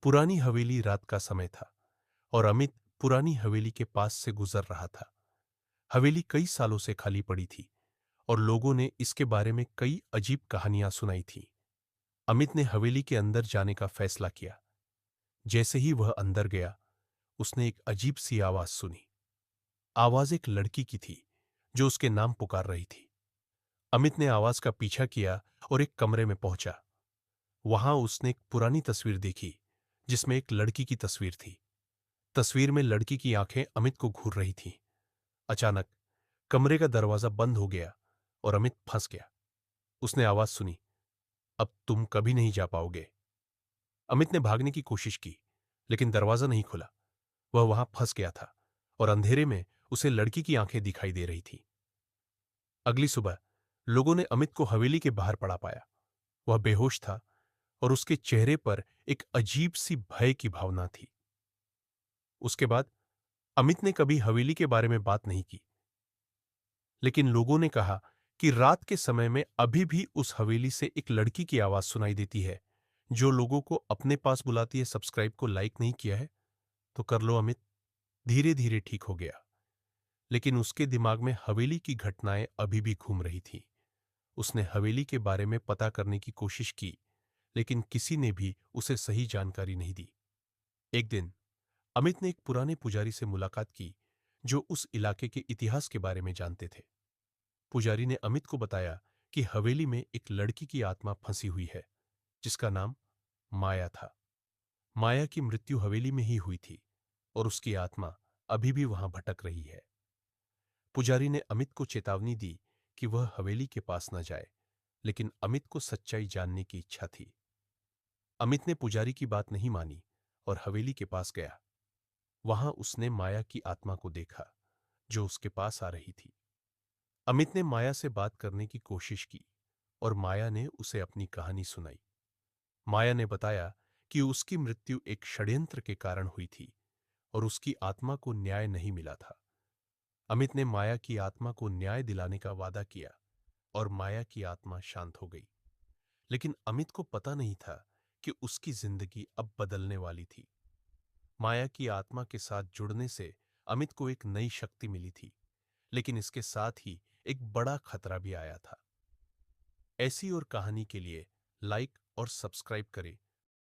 पुरानी हवेली रात का समय था और अमित पुरानी हवेली के पास से गुजर रहा था। हवेली कई सालों से खाली पड़ी थी और लोगों ने इसके बारे में कई अजीब कहानियां सुनाई थीं। अमित ने हवेली के अंदर जाने का फैसला किया। जैसे ही वह अंदर गया, उसने एक अजीब सी आवाज सुनी। आवाज एक लड़की की थी जो उसके नाम पुकार रही थी। अमित ने आवाज का पीछा किया और एक कमरे में पहुंचा। वहां उसने एक पुरानी तस्वीर देखी जिसमें एक लड़की की तस्वीर थी। तस्वीर में लड़की की आंखें अमित को घूर रही थीं। अचानक कमरे का दरवाजा बंद हो गया और अमित फंस गया। उसने आवाज सुनी, अब तुम कभी नहीं जा पाओगे। अमित ने भागने की कोशिश की, लेकिन दरवाजा नहीं खुला। वह वहां फंस गया था और अंधेरे में उसे लड़की की आंखें दिखाई दे रही थी। अगली सुबह लोगों ने अमित को हवेली के बाहर पड़ा पाया। वह बेहोश था और उसके चेहरे पर एक अजीब सी भय की भावना थी। उसके बाद अमित ने कभी हवेली के बारे में बात नहीं की, लेकिन लोगों ने कहा कि रात के समय में अभी भी उस हवेली से एक लड़की की आवाज सुनाई देती है जो लोगों को अपने पास बुलाती है। सब्सक्राइब को लाइक नहीं किया है तो कर लो। अमित धीरे धीरे ठीक हो गया, लेकिन उसके दिमाग में हवेली की घटनाएं अभी भी घूम रही थी। उसने हवेली के बारे में पता करने की कोशिश की, लेकिन किसी ने भी उसे सही जानकारी नहीं दी। एक दिन अमित ने एक पुराने पुजारी से मुलाकात की जो उस इलाके के इतिहास के बारे में जानते थे। पुजारी ने अमित को बताया कि हवेली में एक लड़की की आत्मा फंसी हुई है जिसका नाम माया था। माया की मृत्यु हवेली में ही हुई थी और उसकी आत्मा अभी भी वहां भटक रही है। पुजारी ने अमित को चेतावनी दी कि वह हवेली के पास न जाए, लेकिन अमित को सच्चाई जानने की इच्छा थी। अमित ने पुजारी की बात नहीं मानी और हवेली के पास गया। वहां उसने माया की आत्मा को देखा जो उसके पास आ रही थी। अमित ने माया से बात करने की कोशिश की और माया ने उसे अपनी कहानी सुनाई। माया ने बताया कि उसकी मृत्यु एक षड्यंत्र के कारण हुई थी और उसकी आत्मा को न्याय नहीं मिला था। अमित ने माया की आत्मा को न्याय दिलाने का वादा किया और माया की आत्मा शांत हो गई। लेकिन अमित को पता नहीं था कि उसकी जिंदगी अब बदलने वाली थी। माया की आत्मा के साथ जुड़ने से अमित को एक नई शक्ति मिली थी, लेकिन इसके साथ ही एक बड़ा खतरा भी आया था। ऐसी और कहानी के लिए लाइक और सब्सक्राइब करें